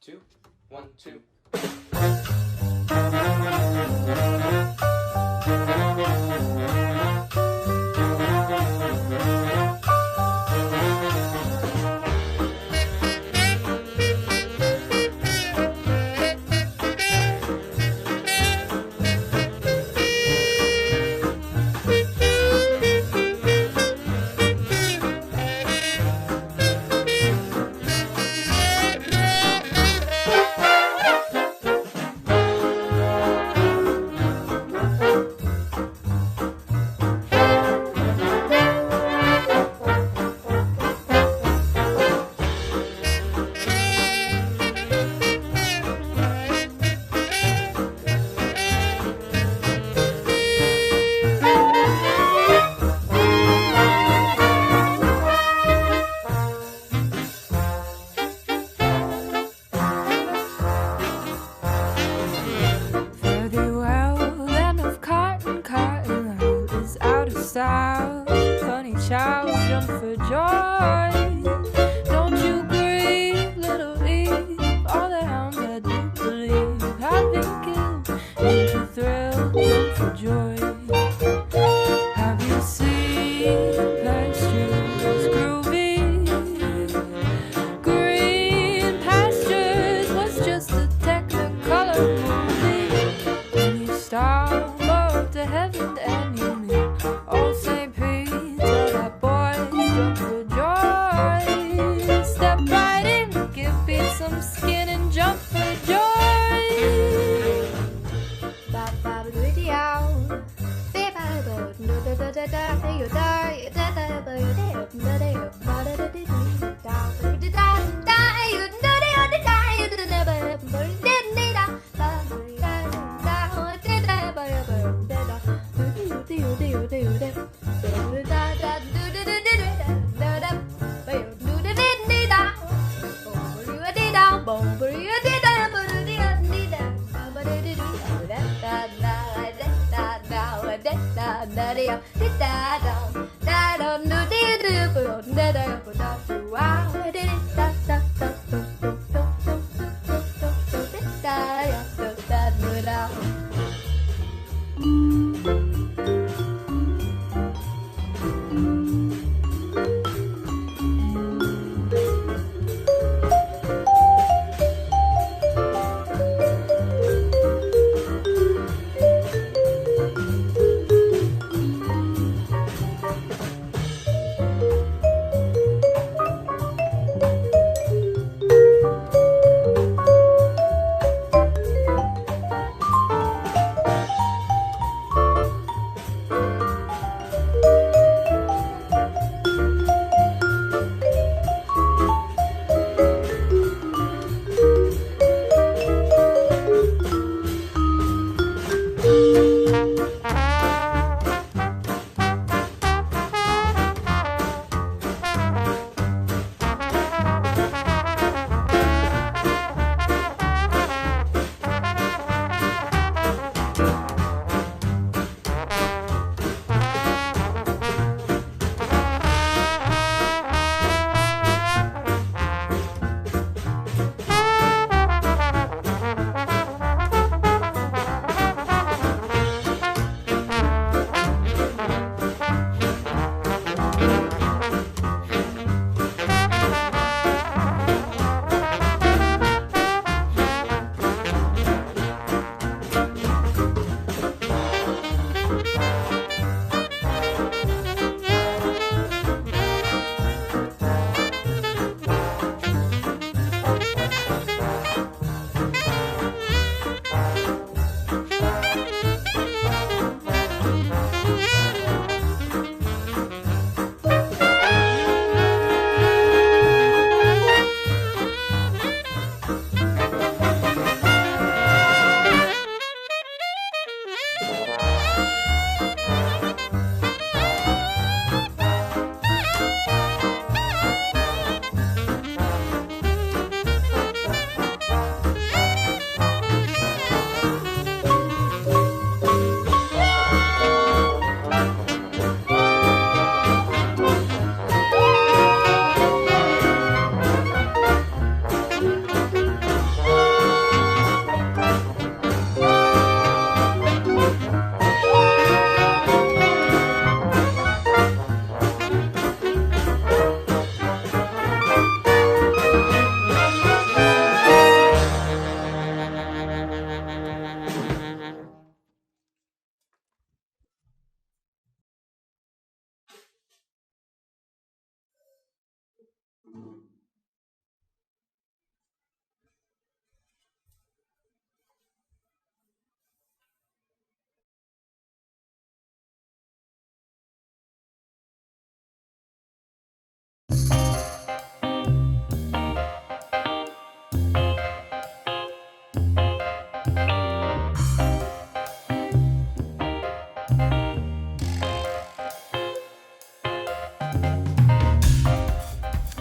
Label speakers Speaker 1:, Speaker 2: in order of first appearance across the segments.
Speaker 1: 2, 1, 2.
Speaker 2: Honey child, jump for joy. Don't you grieve, little Eve. All the hounds I do believe have been killed. Don't you thrill, jump for joy. Have you seen pastures groovy? Green pastures was just a technicolor movie. When you stop up to heaven and you meet old St. Pete, tell that boy, jump for joy. Step right in, give Pete some skin and jump for joy.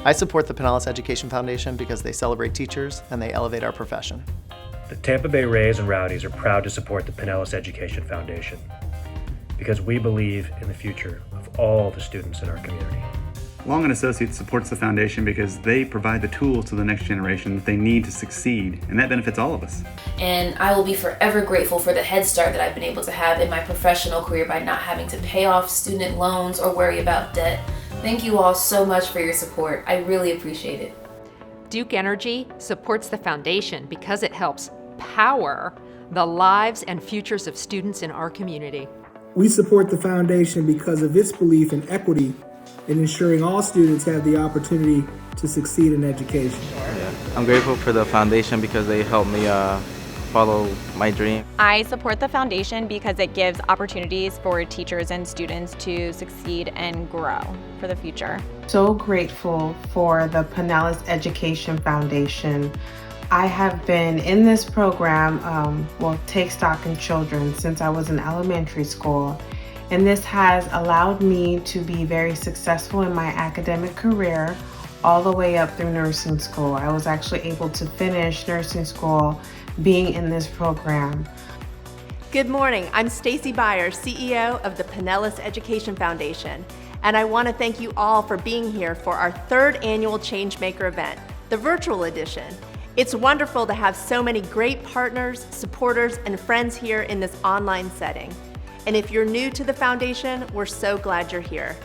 Speaker 1: I support the Pinellas Education Foundation because they celebrate teachers and they elevate our profession.
Speaker 3: The Tampa Bay Rays and Rowdies are proud to support the Pinellas Education Foundation because we believe in the future of all the students in our community.
Speaker 4: Long & Associates supports the foundation because they provide the tools to the next generation that they need to succeed, and that benefits all of us.
Speaker 5: And I will be forever grateful for the head start that I've been able to have in my professional career by not having to pay off student loans or worry about debt. Thank you all so much for your support. I really appreciate it.
Speaker 6: Duke Energy supports the foundation because it helps power the lives and futures of students in our community.
Speaker 7: We support the foundation because of its belief in equity and ensuring all students have the opportunity to succeed in education.
Speaker 8: I'm grateful for the foundation because they helped me follow my dream.
Speaker 9: I support the foundation because it gives opportunities for teachers and students to succeed and grow for the future.
Speaker 10: So grateful for the Pinellas Education Foundation. I have been in this program, Take Stock in Children, since I was in elementary school. And this has allowed me to be very successful in my academic career all the way up through nursing school. I was actually able to finish nursing school being in this program.
Speaker 11: Good morning, I'm Stacy Byers, CEO of the Pinellas Education Foundation, and I want to thank you all for being here for our third annual ChangeMaker event, the virtual edition. It's wonderful to have so many great partners, supporters, and friends here in this online setting. And if you're new to the foundation, we're so glad you're here.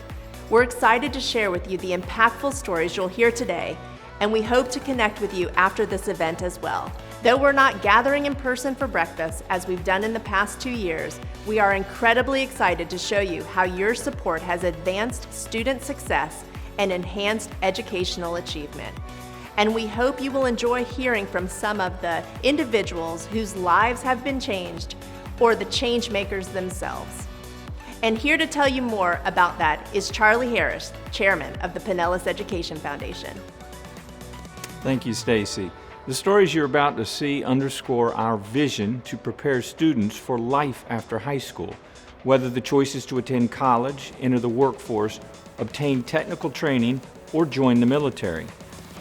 Speaker 11: We're excited to share with you the impactful stories you'll hear today, and we hope to connect with you after this event as well. Though we're not gathering in person for breakfast as we've done in the past 2 years, we are incredibly excited to show you how your support has advanced student success and enhanced educational achievement. And we hope you will enjoy hearing from some of the individuals whose lives have been changed or the change makers themselves. And here to tell you more about that is Charlie Harris, Chairman of the Pinellas Education Foundation.
Speaker 12: Thank you, Stacy. The stories you're about to see underscore our vision to prepare students for life after high school, whether the choice is to attend college, enter the workforce, obtain technical training, or join the military.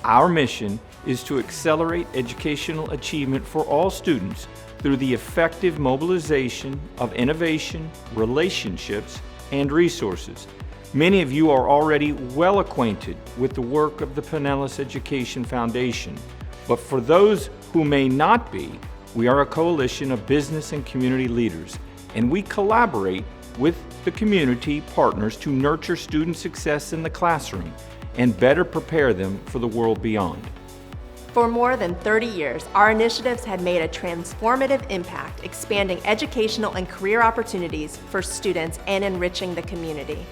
Speaker 12: Our mission is to accelerate educational achievement for all students through the effective mobilization of innovation, relationships, and resources. Many of you are already well acquainted with the work of the Pinellas Education Foundation, but for those who may not be, we are a coalition of business and community leaders, and we collaborate with the community partners to nurture student success in the classroom and better prepare them for the world beyond.
Speaker 11: For more than 30 years, our initiatives have made a transformative impact, expanding educational and career opportunities for students and enriching the community.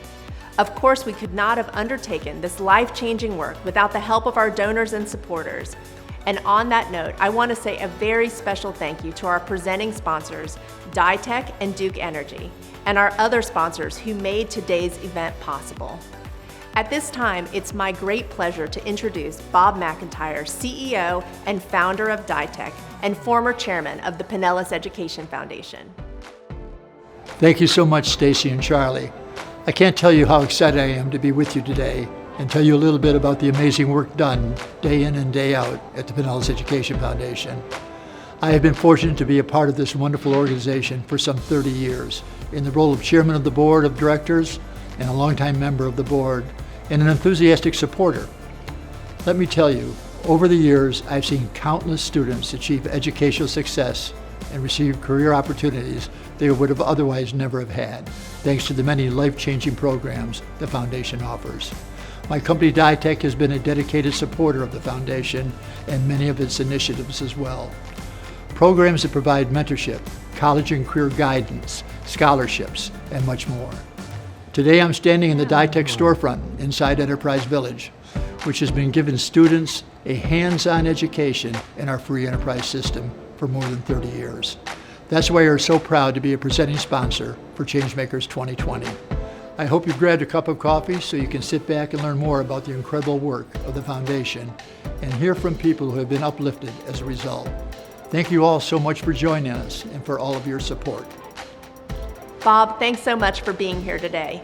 Speaker 11: Of course, we could not have undertaken this life-changing work without the help of our donors and supporters. And on that note, I want to say a very special thank you to our presenting sponsors, Ditech and Duke Energy, and our other sponsors who made today's event possible. At this time, it's my great pleasure to introduce Bob McIntyre, CEO and founder of Ditech and former chairman of the Pinellas Education Foundation.
Speaker 13: Thank you so much, Stacy and Charlie. I can't tell you how excited I am to be with you today and tell you a little bit about the amazing work done day in and day out at the Pinellas Education Foundation. I have been fortunate to be a part of this wonderful organization for some 30 years in the role of chairman of the board of directors and a longtime member of the board and an enthusiastic supporter. Let me tell you, over the years, I've seen countless students achieve educational success and receive career opportunities they would have otherwise never have had, thanks to the many life-changing programs the foundation offers. My company Ditech has been a dedicated supporter of the foundation and many of its initiatives as well. Programs that provide mentorship, college and career guidance, scholarships, and much more. Today I'm standing in the Ditech storefront inside Enterprise Village. which has been giving students a hands-on education in our free enterprise system for more than 30 years. That's why we're so proud to be a presenting sponsor for ChangeMakers 2020. I hope you've grabbed a cup of coffee so you can sit back and learn more about the incredible work of the foundation and hear from people who have been uplifted as a result. Thank you all so much for joining us and for all of your support.
Speaker 11: Bob, thanks so much for being here today.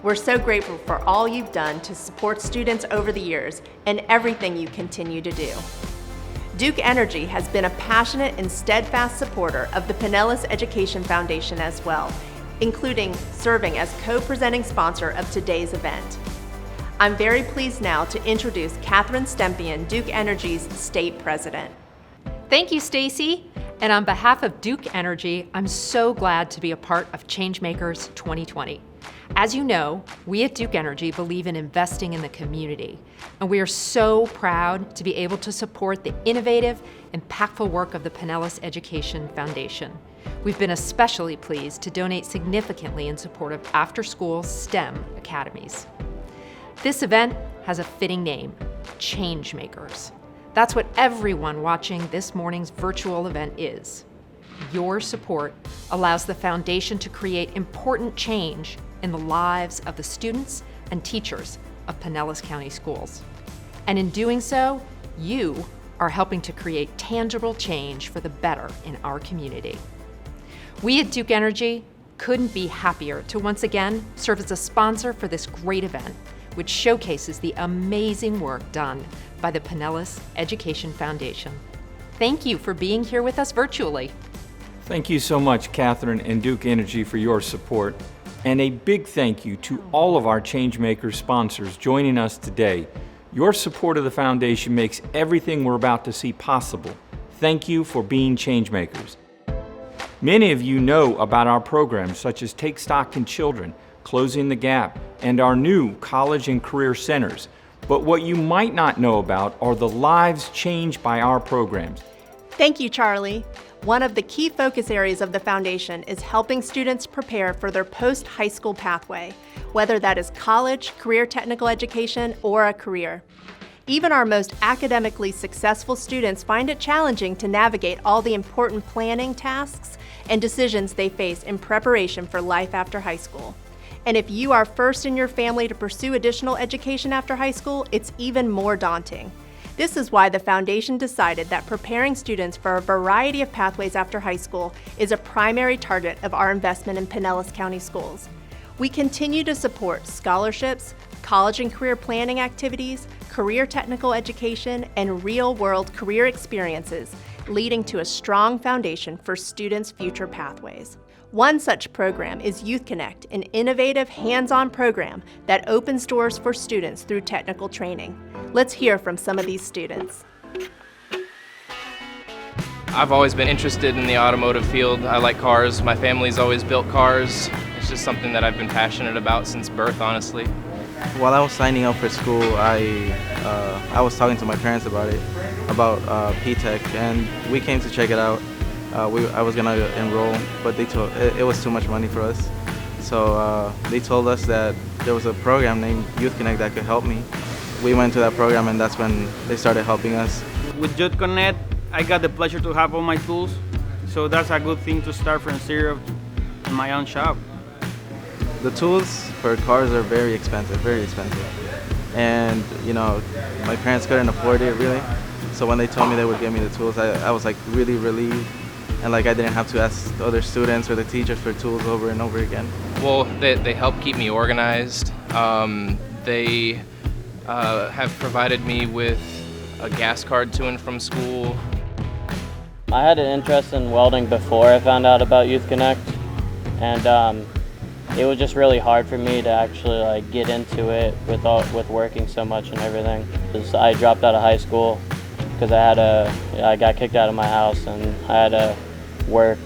Speaker 11: We're so grateful for all you've done to support students over the years and everything you continue to do. Duke Energy has been a passionate and steadfast supporter of the Pinellas Education Foundation as well, including serving as co-presenting sponsor of today's event. I'm very pleased now to introduce Catherine Stempian, Duke Energy's state president.
Speaker 6: Thank you, Stacy. And on behalf of Duke Energy, I'm so glad to be a part of ChangeMakers 2020. As you know, we at Duke Energy believe in investing in the community, and we are so proud to be able to support the innovative, impactful work of the Pinellas Education Foundation. We've been especially pleased to donate significantly in support of after-school STEM academies. This event has a fitting name, ChangeMakers. That's what everyone watching this morning's virtual event is. Your support allows the foundation to create important change in the lives of the students and teachers of Pinellas County Schools. And in doing so, you are helping to create tangible change for the better in our community. We at Duke Energy couldn't be happier to once again serve as a sponsor for this great event, which showcases the amazing work done by the Pinellas Education Foundation. Thank you for being here with us virtually.
Speaker 12: Thank you so much, Catherine and Duke Energy, for your support. And a big thank you to all of our ChangeMakers sponsors joining us today. Your support of the foundation makes everything we're about to see possible. Thank you for being ChangeMakers. Many of you know about our programs such as Take Stock in Children, Closing the Gap, and our new college and career centers. But what you might not know about are the lives changed by our programs.
Speaker 11: Thank you, Charlie. One of the key focus areas of the foundation is helping students prepare for their post-high school pathway, whether that is college, career technical education, or a career. Even our most academically successful students find it challenging to navigate all the important planning tasks and decisions they face in preparation for life after high school. And if you are first in your family to pursue additional education after high school, it's even more daunting. This is why the foundation decided that preparing students for a variety of pathways after high school is a primary target of our investment in Pinellas County Schools. We continue to support scholarships, college and career planning activities, career technical education, and real-world career experiences, leading to a strong foundation for students' future pathways. One such program is Youth Connect, an innovative, hands-on program that opens doors for students through technical training. Let's hear from some of these students.
Speaker 14: I've always been interested in the automotive field. I like cars. My family's always built cars. It's just something that I've been passionate about since birth, honestly.
Speaker 8: While I was signing up for school, I was talking to my parents about it, about P-Tech, and we came to check it out. I was gonna enroll, but they told it was too much money for us. So they told us that there was a program named Youth Connect that could help me. We went to that program, and that's when they started helping us.
Speaker 15: With Youth Connect, I got the pleasure to have all my tools, so that's a good thing to start from zero in my own shop.
Speaker 8: The tools for cars are very expensive, and you know, my parents couldn't afford it really. So when they told me they would give me the tools, I was like really relieved. And like I didn't have to ask other students or the teachers for tools over and over again.
Speaker 14: Well, they help keep me organized. They have provided me with a gas card to and from school.
Speaker 16: I had an interest in welding before I found out about Youth Connect, and it was just really hard for me to actually like get into it with working so much and everything. I dropped out of high school because I got kicked out of my house and I had to work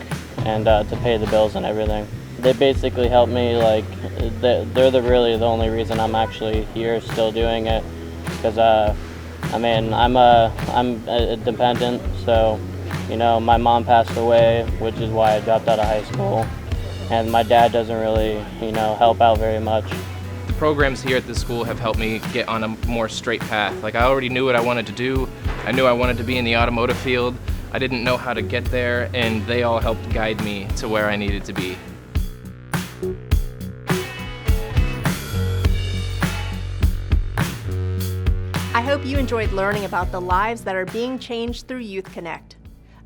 Speaker 16: and to pay the bills and everything. They basically helped me, like they're really the only reason I'm actually here still doing it, because I mean I'm a dependent, so you know my mom passed away, which is why I dropped out of high school, and my dad doesn't really help out very much.
Speaker 14: programs here at the school have helped me get on a more straight path. Like, I already knew what I wanted to do. I knew I wanted to be in the automotive field. I didn't know how to get there, and they all helped guide me to where I needed to be.
Speaker 11: I hope you enjoyed learning about the lives that are being changed through Youth Connect.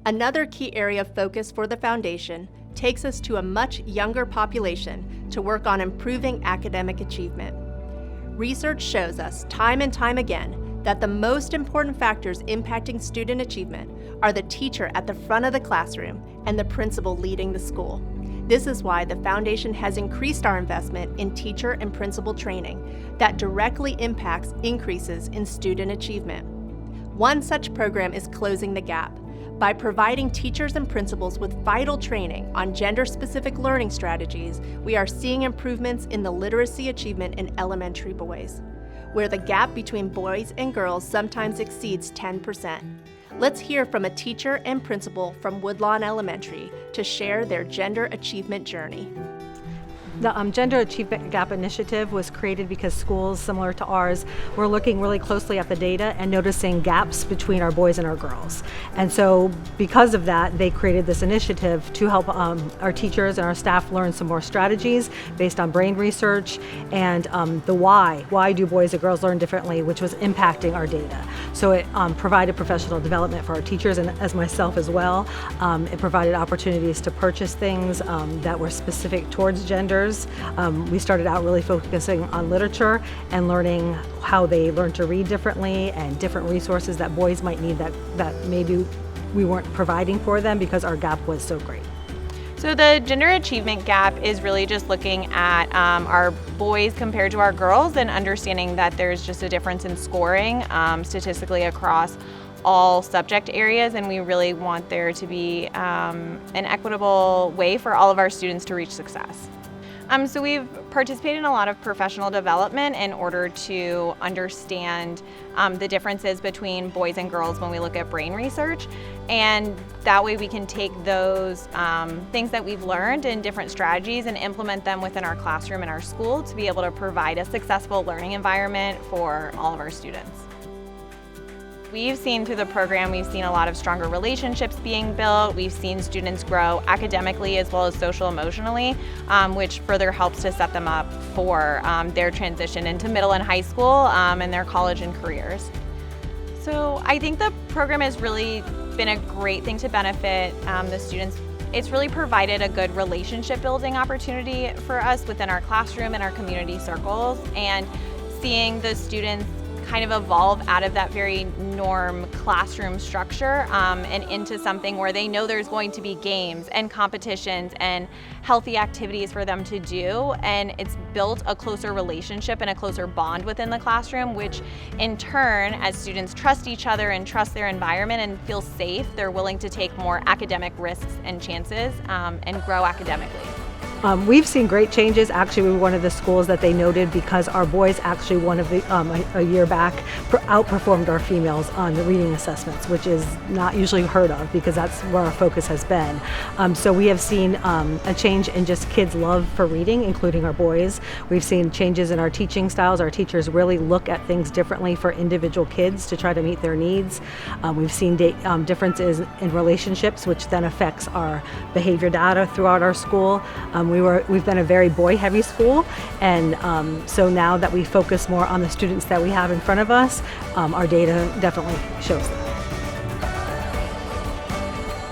Speaker 11: Another key area of focus for the foundation takes us to a much younger population to work on improving academic achievement. Research shows us time and time again that the most important factors impacting student achievement are the teacher at the front of the classroom and the principal leading the school. This is why the foundation has increased our investment in teacher and principal training that directly impacts increases in student achievement. One such program is Closing the Gap, by providing teachers and principals with vital training on gender-specific learning strategies. We are seeing improvements in the literacy achievement in elementary boys, where the gap between boys and girls sometimes exceeds 10%. Let's hear from a teacher and principal from Woodlawn Elementary to share their gender achievement journey.
Speaker 17: The Gender Achievement Gap Initiative was created because schools similar to ours were looking really closely at the data and noticing gaps between our boys and our girls. And so because of that, they created this initiative to help our teachers and our staff learn some more strategies based on brain research and the why. Why do boys and girls learn differently, which was impacting our data. So it provided professional development for our teachers and as myself as well. It provided opportunities to purchase things that were specific towards genders. We started out really focusing on literature and learning how they learn to read differently and different resources that boys might need that maybe we weren't providing for them because our gap was so great.
Speaker 9: So the gender achievement gap is really just looking at our boys compared to our girls and understanding that there's just a difference in scoring statistically across all subject areas, and we really want there to be an equitable way for all of our students to reach success. So we've participated in a lot of professional development in order to understand the differences between boys and girls when we look at brain research, and that way we can take those things that we've learned in different strategies and implement them within our classroom and our school to be able to provide a successful learning environment for all of our students. We've seen through the program, we've seen a lot of stronger relationships being built. We've seen students grow academically as well as social emotionally, which further helps to set them up for their transition into middle and high school and their college and careers. So I think the program has really been a great thing to benefit the students. It's really provided a good relationship building opportunity for us within our classroom and our community circles, and seeing the students kind of evolve out of that very norm classroom structure and into something where they know there's going to be games and competitions and healthy activities for them to do, and it's built a closer relationship and a closer bond within the classroom, which in turn, as students trust each other and trust their environment and feel safe, they're willing to take more academic risks and chances and grow academically.
Speaker 17: We've seen great changes. Actually, we were one of the schools that they noted because our boys actually a year back outperformed our females on the reading assessments, which is not usually heard of because that's where our focus has been. So we have seen a change in just kids' love for reading, including our boys. We've seen changes in our teaching styles. Our teachers really look at things differently for individual kids to try to meet their needs. We've seen differences in relationships, which then affects our behavior data throughout our school. We've been a very boy-heavy school, and so now that we focus more on the students that we have in front of us, our data definitely shows that.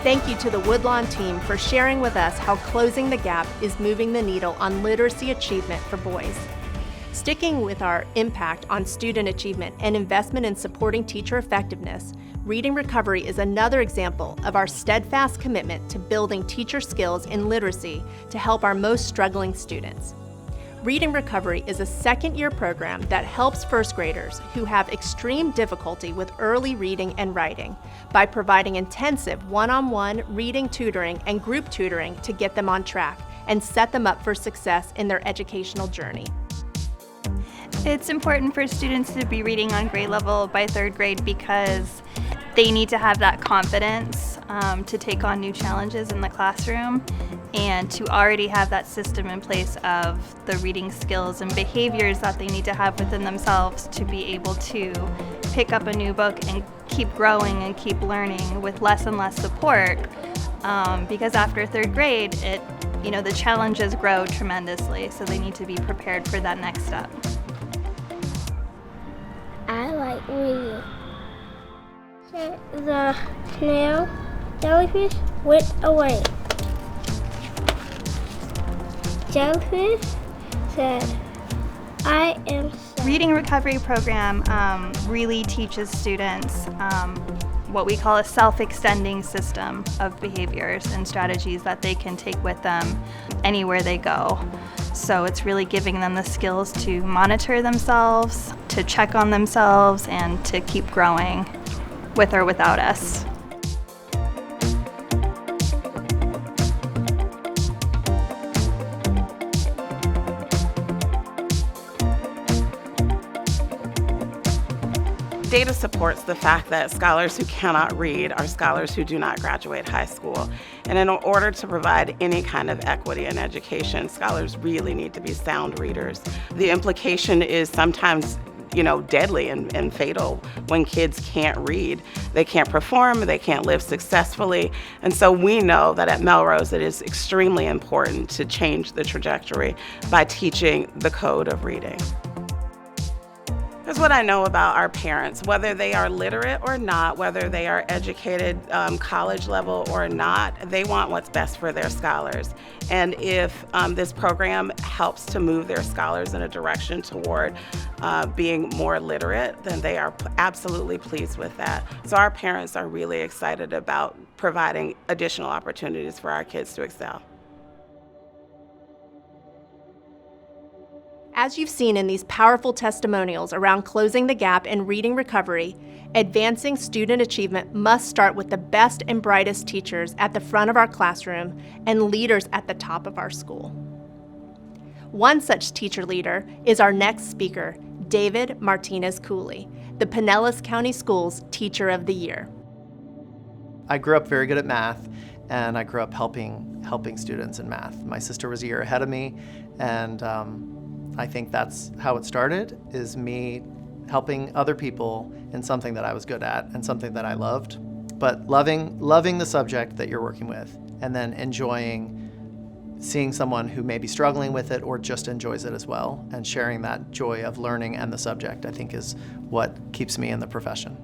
Speaker 11: Thank you to the Woodlawn team for sharing with us how Closing the Gap is moving the needle on literacy achievement for boys. Sticking with our impact on student achievement and investment in supporting teacher effectiveness, Reading Recovery is another example of our steadfast commitment to building teacher skills in literacy to help our most struggling students. Reading Recovery is a second-year program that helps first graders who have extreme difficulty with early reading and writing by providing intensive one-on-one reading tutoring and group tutoring to get them on track and set them up for success in their educational journey.
Speaker 18: It's important for students to be reading on grade level by third grade because they need to have that confidence to take on new challenges in the classroom. and to already have that system in place of the reading skills and behaviors that they need to have within themselves to be able to pick up a new book and keep growing and keep learning with less and less support, because after third grade, the challenges grow tremendously, so they need to be prepared for that next step.
Speaker 19: I like reading. The snail jellyfish went away. Jellyfish said, I am sad.
Speaker 18: Reading recovery program really teaches students what we call a self-extending system of behaviors and strategies that they can take with them anywhere they go. So it's really giving them the skills to monitor themselves, to check on themselves, and to keep growing with or without us.
Speaker 20: Data supports the fact that scholars who cannot read are scholars who do not graduate high school. And in order to provide any kind of equity in education, scholars really need to be sound readers. The implication is sometimes deadly and fatal when kids can't read. They can't perform, they can't live successfully. And so we know that at Melrose it is extremely important to change the trajectory by teaching the code of reading. Here's what I know about our parents. Whether they are literate or not, whether they are educated college level or not, they want what's best for their scholars. And if this program helps to move their scholars in a direction toward being more literate, then they are absolutely pleased with that. So our parents are really excited about providing additional opportunities for our kids to excel.
Speaker 11: As you've seen in these powerful testimonials around closing the gap in reading recovery, advancing student achievement must start with the best and brightest teachers at the front of our classroom and leaders at the top of our school. One such teacher leader is our next speaker, David Martinez-Cooley, the Pinellas County Schools Teacher of the Year.
Speaker 1: I grew up very good at math, and I grew up helping students in math. My sister was a year ahead of me, and I think that's how it started, is me helping other people in something that I was good at and something that I loved. But loving the subject that you're working with, and then enjoying seeing someone who may be struggling with it or just enjoys it as well, and sharing that joy of learning and the subject, I think, is what keeps me in the profession.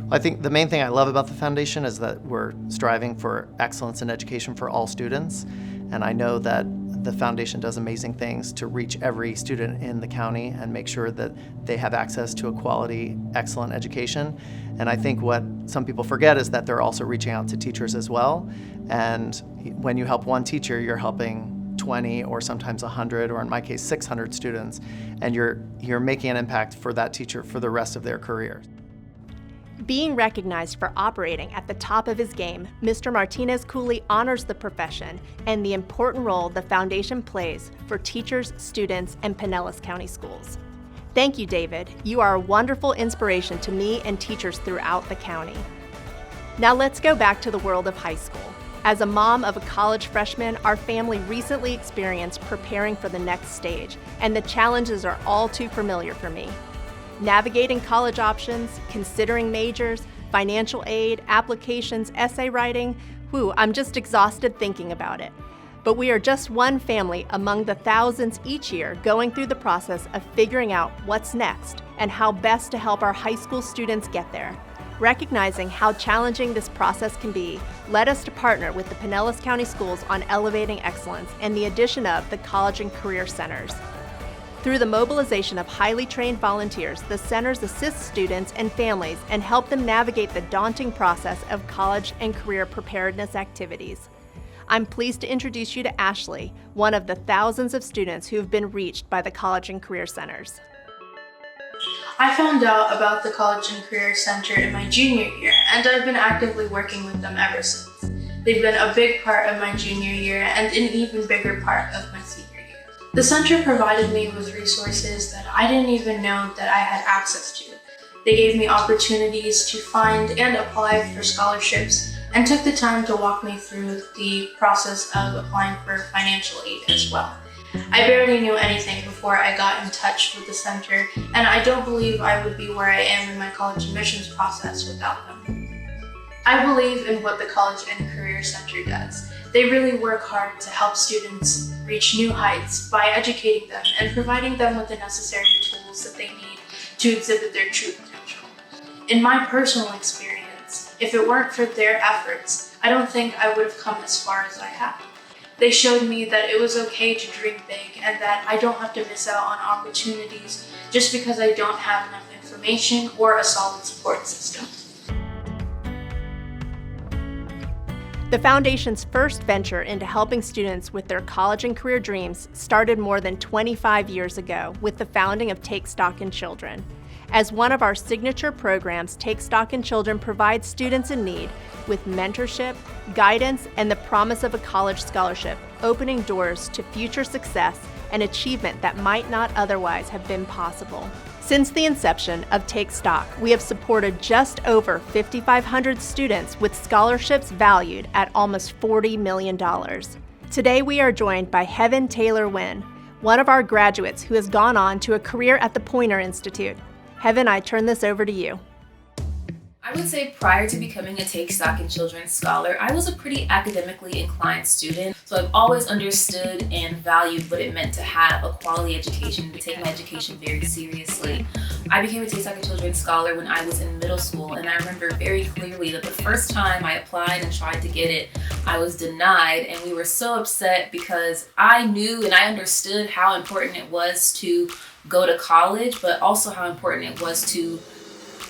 Speaker 1: I think the main thing I love about the foundation is that we're striving for excellence in education for all students, and I know that the foundation does amazing things to reach every student in the county and make sure that they have access to a quality, excellent education. And I think what some people forget is that they're also reaching out to teachers as well. And when you help one teacher, you're helping 20 or sometimes 100, or in my case 600 students, and you're making an impact for that teacher for the rest of their career.
Speaker 11: Being recognized for operating at the top of his game, Mr. Martinez-Cooley honors the profession and the important role the foundation plays for teachers, students, and Pinellas County schools. Thank you, David. You are a wonderful inspiration to me and teachers throughout the county. Now let's go back to the world of high school. As a mom of a college freshman, our family recently experienced preparing for the next stage, and the challenges are all too familiar for me. Navigating college options, considering majors, financial aid, applications, essay writing, I'm just exhausted thinking about it. But we are just one family among the thousands each year going through the process of figuring out what's next and how best to help our high school students get there. Recognizing how challenging this process can be led us to partner with the Pinellas County Schools on elevating excellence and the addition of the College and Career Centers. Through the mobilization of highly trained volunteers, the centers assist students and families and help them navigate the daunting process of college and career preparedness activities. I'm pleased to introduce you to Ashley, one of the thousands of students who have been reached by the College and Career Centers.
Speaker 21: I found out about the College and Career Center in my junior year, and I've been actively working with them ever since. They've been a big part of my junior year and an even bigger part of my senior year. The center provided me with resources that I didn't even know that I had access to. They gave me opportunities to find and apply for scholarships and took the time to walk me through the process of applying for financial aid as well. I barely knew anything before I got in touch with the center, and I don't believe I would be where I am in my college admissions process without them. I believe in what the College and Career Center does. They really work hard to help students reach new heights by educating them and providing them with the necessary tools that they need to exhibit their true potential. In my personal experience, if it weren't for their efforts, I don't think I would have come as far as I have. They showed me that it was okay to dream big and that I don't have to miss out on opportunities just because I don't have enough information or a solid support system.
Speaker 11: The Foundation's first venture into helping students with their college and career dreams started more than 25 years ago with the founding of Take Stock in Children. As one of our signature programs, Take Stock in Children provides students in need with mentorship, guidance, and the promise of a college scholarship, opening doors to future success and achievement that might not otherwise have been possible. Since the inception of Take Stock, we have supported just over 5,500 students with scholarships valued at almost $40 million. Today we are joined by Heaven Taylor Wynn, one of our graduates who has gone on to a career at the Poynter Institute. Heaven, I turn this over to you.
Speaker 5: I would say prior to becoming a Take Stock in Children scholar, I was a pretty academically inclined student. So I've always understood and valued what it meant to have a quality education, to take my education very seriously. I became a Take Stock in Children scholar when I was in middle school, and I remember very clearly that the first time I applied and tried to get it, I was denied, and we were so upset because I knew and I understood how important it was to go to college, but also how important it was to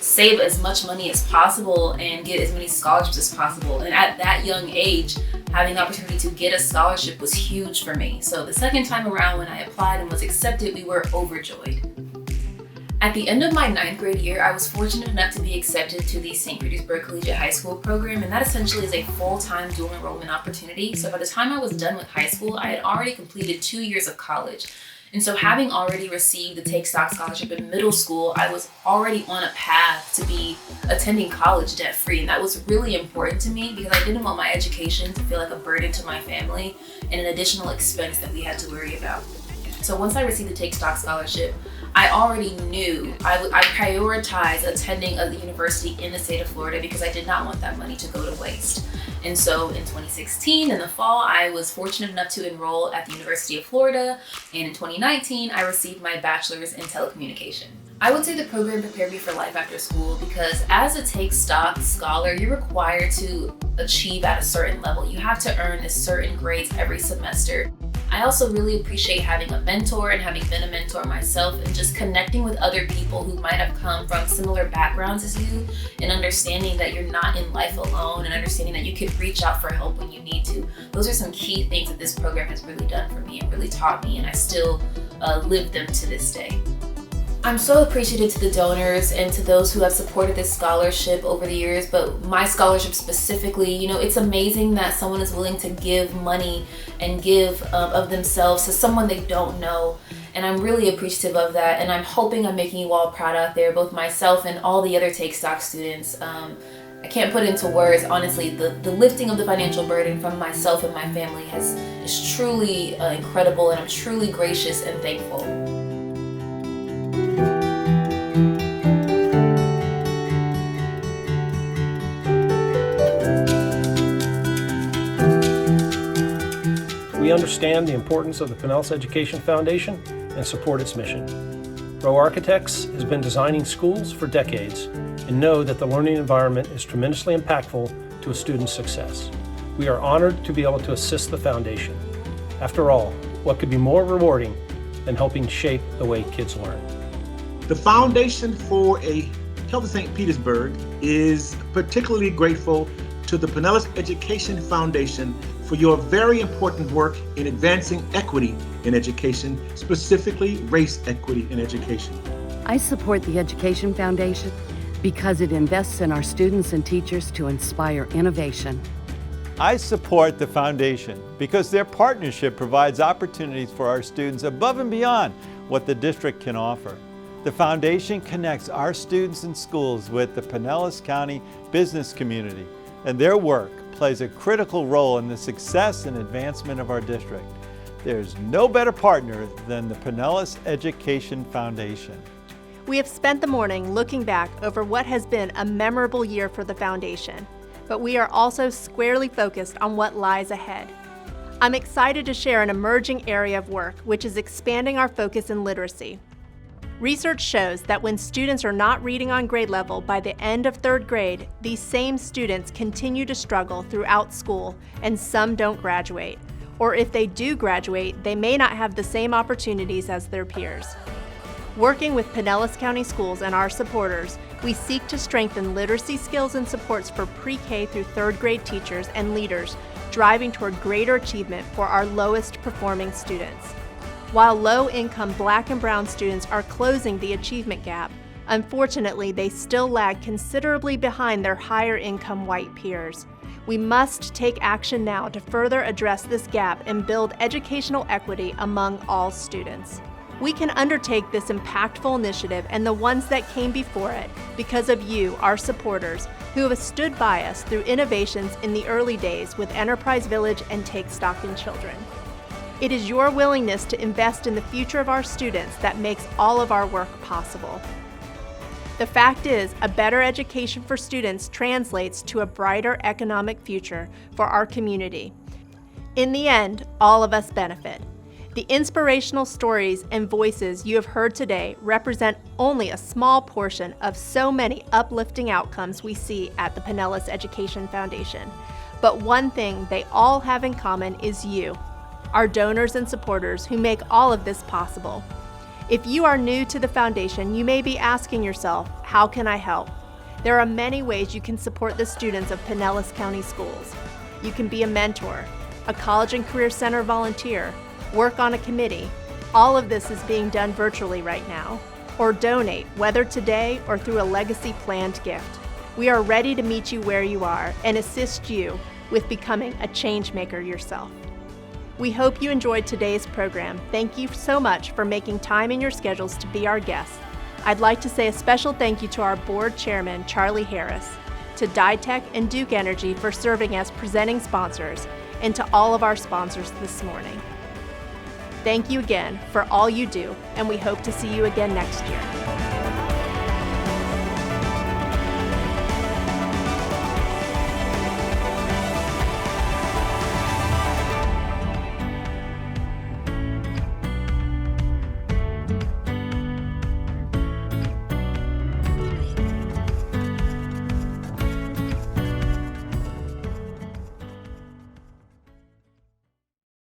Speaker 5: save as much money as possible and get as many scholarships as possible. And at that young age, having the opportunity to get a scholarship was huge for me. So the second time around when I applied and was accepted, we were overjoyed. At the end of my 9th grade year, I was fortunate enough to be accepted to the St. Petersburg Collegiate High School program, and that essentially is a full-time dual enrollment opportunity. So by the time I was done with high school, I had already completed 2 years of college. And so having already received the Take Stock scholarship in middle school, I was already on a path to be attending college debt-free. And that was really important to me because I didn't want my education to feel like a burden to my family and an additional expense that we had to worry about. So once I received the Take Stock scholarship, I already knew I prioritized attending a university in the state of Florida because I did not want that money to go to waste. And so in 2016, in the fall, I was fortunate enough to enroll at the University of Florida. And in 2019, I received my bachelor's in telecommunication. I would say the program prepared me for life after school because as a Take Stock scholar, you're required to achieve at a certain level. You have to earn a certain grades every semester. I also really appreciate having a mentor and having been a mentor myself and just connecting with other people who might have come from similar backgrounds as you and understanding that you're not in life alone and understanding that you can reach out for help when you need to. Those are some key things that this program has really done for me and really taught me, and I still live them to this day. I'm so appreciative to the donors and to those who have supported this scholarship over the years, but my scholarship specifically, you know, it's amazing that someone is willing to give money and give of themselves to someone they don't know. And I'm really appreciative of that, and I'm hoping I'm making you all proud out there, both myself and all the other Take Stock students. I can't put into words, honestly, the lifting of the financial burden from myself and my family is truly incredible, and I'm truly gracious and thankful.
Speaker 2: We understand the importance of the Pinellas Education Foundation and support its mission. Rowe Architects has been designing schools for decades and know that the learning environment is tremendously impactful to a student's success. We are honored to be able to assist the foundation. After all, what could be more rewarding than helping shape the way kids learn?
Speaker 7: The Foundation for a Healthy St. Petersburg is particularly grateful to the Pinellas Education Foundation for your very important work in advancing equity in education, specifically race equity in education.
Speaker 22: I support the Education Foundation because it invests in our students and teachers to inspire innovation.
Speaker 23: I support the foundation because their partnership provides opportunities for our students above and beyond what the district can offer. The foundation connects our students and schools with the Pinellas County business community. and their work plays a critical role in the success and advancement of our district. There's no better partner than the Pinellas Education Foundation.
Speaker 11: We have spent the morning looking back over what has been a memorable year for the foundation, but we are also squarely focused on what lies ahead. I'm excited to share an emerging area of work, which is expanding our focus in literacy. Research shows that when students are not reading on grade level by the end of 3rd grade, these same students continue to struggle throughout school, and some don't graduate. Or if they do graduate, they may not have the same opportunities as their peers. Working with Pinellas County Schools and our supporters, we seek to strengthen literacy skills and supports for pre-K through 3rd grade teachers and leaders, driving toward greater achievement for our lowest performing students. While low-income Black and Brown students are closing the achievement gap, unfortunately they still lag considerably behind their higher-income white peers. We must take action now to further address this gap and build educational equity among all students. We can undertake this impactful initiative and the ones that came before it because of you, our supporters, who have stood by us through innovations in the early days with Enterprise Village and Take Stock in Children. It is your willingness to invest in the future of our students that makes all of our work possible. The fact is, a better education for students translates to a brighter economic future for our community. In the end, all of us benefit. The inspirational stories and voices you have heard today represent only a small portion of so many uplifting outcomes we see at the Pinellas Education Foundation. But one thing they all have in common is you, our donors and supporters who make all of this possible. If you are new to the foundation, you may be asking yourself, how can I help? There are many ways you can support the students of Pinellas County Schools. You can be a mentor, a College and Career Center volunteer, work on a committee. All of this is being done virtually right now. Or donate, whether today or through a legacy planned gift. We are ready to meet you where you are and assist you with becoming a change maker yourself. We hope you enjoyed today's program. Thank you so much for making time in your schedules to be our guest. I'd like to say a special thank you to our board chairman, Charlie Harris, to DiTech and Duke Energy for serving as presenting sponsors, and to all of our sponsors this morning. Thank you again for all you do, and we hope to see you again next year.